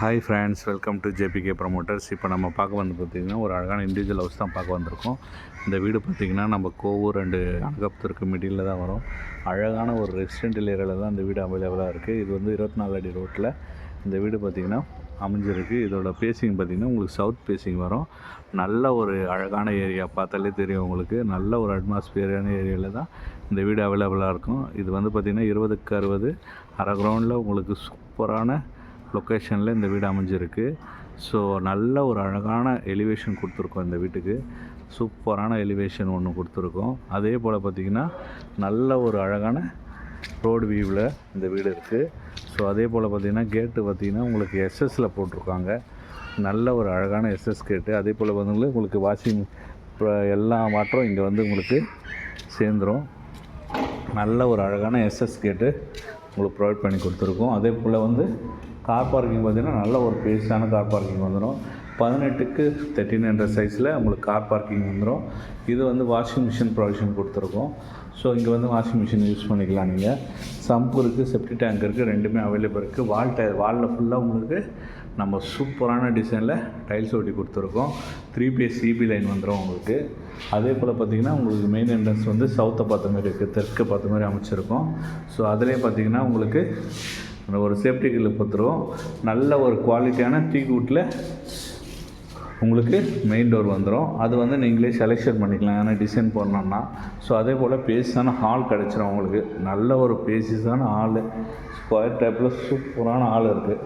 Hi friends, welcome to JBK promoters. இப்போ நம்ம பார்க்க வந்து பார்த்திங்கன்னா ஒரு அழகான இண்டிவிஜுவல் ஹவுஸ் தான் பார்க்க வந்திருக்கோம். இந்த வீடு பார்த்திங்கன்னா நம்ம கோவூர் அண்டு அனகாபுத்தூருக்கு மிடில் தான் வரும். அழகான ஒரு ரெசிடென்டல் ஏரியாவில் தான் இந்த வீடு அவைலபிளாக இருக்குது. இது வந்து 24 அடி ரோட்டில் இந்த வீடு பார்த்திங்கன்னா அமைஞ்சிருக்கு. இதோட பேசிங் பார்த்திங்கன்னா உங்களுக்கு சவுத் பேசிங் வரும். நல்ல ஒரு அழகான ஏரியா, பார்த்தாலே தெரியும் உங்களுக்கு. நல்ல ஒரு அட்மாஸ்பியரான ஏரியாவில் தான் இந்த வீடு அவைலபிளாக இருக்கும். இது வந்து பார்த்திங்கன்னா 20க்கு 60 அரை கிரவுண்டில் உங்களுக்கு சூப்பரான லொக்கேஷனில் இந்த வீடு அமைஞ்சிருக்கு. ஸோ நல்ல ஒரு அழகான எலிவேஷன் கொடுத்துருக்கோம். இந்த வீட்டுக்கு சூப்பரான எலிவேஷன் ஒன்று கொடுத்துருக்கோம். அதே போல் பார்த்திங்கன்னா நல்ல ஒரு அழகான ரோடு வியூவில் இந்த வீடு இருக்குது. ஸோ அதே போல் பார்த்திங்கன்னா கேட்டு பார்த்திங்கன்னா உங்களுக்கு எஸ்எஸ்சில் போட்டிருக்காங்க. நல்ல ஒரு அழகான எஸ்எஸ் கேட்டு. அதே போல் வந்து உங்களுக்கு வாஷிங் எல்லா வாட்டரும் இங்கே வந்து உங்களுக்கு சேர்ந்துடும். நல்ல ஒரு அழகான எஸ்எஸ் கேட்டு உங்களுக்கு ப்ரொவைட் பண்ணி கொடுத்துருக்கோம். அதே போல் வந்து கார் பார்க்கிங் பார்த்திங்கன்னா நல்ல ஒரு பேஸான கார் பார்க்கிங் வந்துடும். 18க்கு 13 சைஸில் உங்களுக்கு கார் பார்க்கிங் வந்துடும். இது வந்து வாஷிங் மிஷின் ப்ரொவிஷன் கொடுத்துருக்கோம். ஸோ இங்கே வந்து வாஷிங் மிஷின் யூஸ் பண்ணிக்கலாம். நீங்கள் சம்பு இருக்குது, செப்டி டேங்க் இருக்குது, ரெண்டுமே அவைலபிள் இருக்குது. வாலில் ஃபுல்லாக உங்களுக்கு நம்ம சூப்பரான டிசைனில் டைல்ஸ் ஒட்டி கொடுத்துருக்கோம். 3 பேஸ் சிபி லைன் வந்துடும் உங்களுக்கு. அதே போல் பார்த்திங்கன்னா உங்களுக்கு மெயின் என்ட்ரன்ஸ் வந்து சவுத்தை பார்த்த மாதிரி இருக்குது, தெற்கு பார்த்த மாதிரி அமைச்சிருக்கோம். ஸோ அதிலே பார்த்திங்கன்னா உங்களுக்கு ஒரு சேஃப்டி கில் கொடுத்துருவோம். நல்ல ஒரு குவாலிட்டியான டீக்வுட்டில் உங்களுக்கு மெயின் டோர் வந்துடும். அது வந்து நீங்களே செலெக்ஷன் பண்ணிக்கலாம், ஏன்னா டிசைன் போடணுன்னா. ஸோ அதே போல் பேஸான ஹால் கிடச்சிரும் உங்களுக்கு. நல்ல ஒரு பேசிஸான ஹாலு, ஸ்கொயர் டைப்பில் சூப்பரான ஹால் இருக்குது.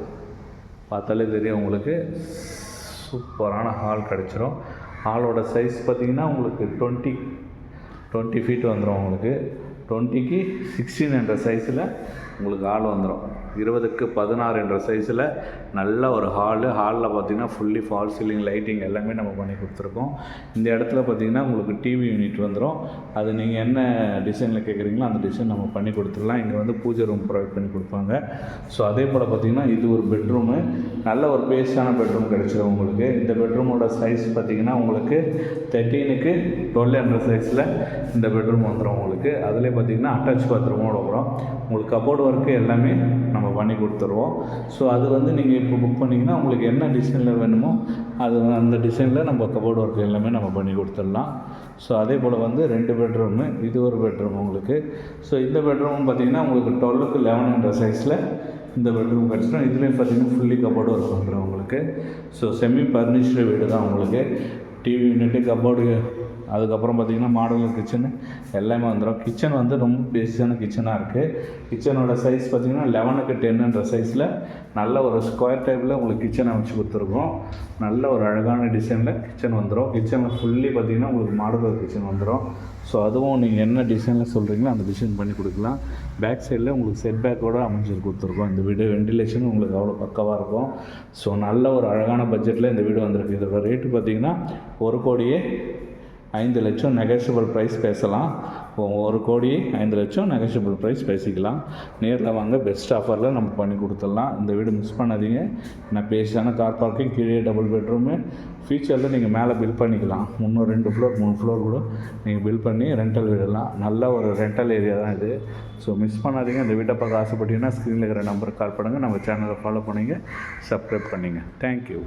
பார்த்தாலே தெரியும் உங்களுக்கு. சூப்பரான ஹால் கிடச்சிரும். ஹாலோட சைஸ் பார்த்திங்கன்னா உங்களுக்கு 20 ஃபீட் வந்துடும் உங்களுக்கு. 20க்கு 16 என்ற சைஸில் உங்களுக்கு ஹால் வந்துடும். 20க்கு 16 என்ற சைஸில் நல்ல ஒரு ஹாலில் பார்த்திங்கன்னா ஃபுல்லி ஃபால் சீலிங் லைட்டிங் எல்லாமே நம்ம பண்ணி கொடுத்துருக்கோம். இந்த இடத்துல பார்த்திங்கன்னா உங்களுக்கு டிவி யூனிட் வந்துடும். அது நீங்கள் என்ன டிசைனில் கேட்குறீங்களோ அந்த டிசைன் நம்ம பண்ணி கொடுத்துடலாம். இங்கே வந்து பூஜை ரூம் ப்ரொவைட் பண்ணி கொடுப்பாங்க. ஸோ அதே போல் பார்த்திங்கன்னா இது ஒரு பெட்ரூமு. நல்ல ஒரு பேஸான பெட்ரூம் கிடச்சிடும் உங்களுக்கு. இந்த பெட்ரூமோட சைஸ் பார்த்திங்கன்னா உங்களுக்கு 13க்கு 12 என்ற சைஸில் இந்த பெட்ரூம் வந்துடும் உங்களுக்கு. அதிலே பார்த்திங்கன்னா அட்டாச் பாத்ரூமோடு வரும் உங்களுக்கு. கபோர்டு ஒர்க்கு எல்லாமே நம்ம பண்ணி கொடுத்துருவோம். ஸோ அது வந்து நீங்கள் இப்போ புக் பண்ணிங்கன்னா உங்களுக்கு என்ன டிசைனில் வேணுமோ அது அந்த டிசைனில் நம்ம கபோர்டு ஒர்க்கு எல்லாமே நம்ம பண்ணி கொடுத்துடலாம். ஸோ அதே போல் வந்து 2 பெட்ரூமு, இது ஒரு பெட்ரூம் உங்களுக்கு. ஸோ இந்த பெட்ரூம் பார்த்திங்கன்னா உங்களுக்கு 12க்கு 11 என்ற சைஸில் இந்த பெட்ரூம் கிடச்சிடும். இதுலேயும் பார்த்திங்கன்னா ஃபுல்லி கபோர்டு ஒர்க் வந்துடும் உங்களுக்கு. ஸோ செமி ஃபர்னிஷ்டு வீடு தான் உங்களுக்கு. டிவி யூனிட்டு, கபோர்டு, அதுக்கப்புறம் பார்த்திங்கன்னா மாடலர் கிச்சனு எல்லாமே வந்துடும். கிச்சன் வந்து ரொம்ப பேஸான கிச்சனாக இருக்குது. கிச்சனோட சைஸ் பார்த்திங்கன்னா 11க்கு 10 சைஸில் நல்ல ஒரு ஸ்கொயர் டைப்பில் உங்களுக்கு கிச்சன் அமைச்சு கொடுத்துருக்கோம். நல்ல ஒரு அழகான டிசைனில் கிச்சன் வந்துடும். கிச்சனில் ஃபுல்லி பார்த்திங்கன்னா உங்களுக்கு மாடலர் கிச்சன் வந்துடும். ஸோ அதுவும் நீங்கள் என்ன டிசைனில் சொல்கிறீங்களோ அந்த டிசைன் பண்ணி கொடுக்கலாம். பேக் சைடில் உங்களுக்கு செட் பேக்கோடு அமைச்சு கொடுத்துருக்கோம். இந்த வீடு வெண்டிலேஷன் உங்களுக்கு அவ்வளோ பக்கவாக இருக்கும். ஸோ நல்ல ஒரு அழகான பட்ஜெட்டில் இந்த வீடு வந்திருக்கு. இதோட ரேட்டு பார்த்திங்கன்னா 1,05,00,000 நெகோஷியபிள் ப்ரைஸ் பேசலாம். 1,05,00,000 நெகோஷியபிள் ப்ரைஸ் பேசிக்கலாம். நேரில் வாங்க, பெஸ்ட் ஆஃபரில் நம்ம பண்ணி கொடுத்துடலாம். இந்த வீடு மிஸ் பண்ணாதீங்க. நான் பேஸான கார் பார்க்கிங், கீழே டபுள் பெட்ரூமு, ஃபியூச்சரில் நீங்கள் மேலே பில் பண்ணிக்கலாம். இன்னும் 2 ஃப்ளோர் 3 ஃப்ளோர் கூட நீங்கள் பில் பண்ணி ரெண்டல் விடலாம். நல்ல ஒரு ரெண்டல் ஏரியா தான் இது. ஸோ மிஸ் பண்ணாதீங்க. இந்த வீட்டை பார்க்க ஆசைப்பட்டீங்கன்னா ஸ்க்ரீனில் இருக்கிற நம்பருக்கு கால் பண்ணுங்கள். நம்ம சேனலை ஃபாலோ பண்ணுங்கள், சப்ஸ்கிரைப் பண்ணிங்க. தேங்க்யூ.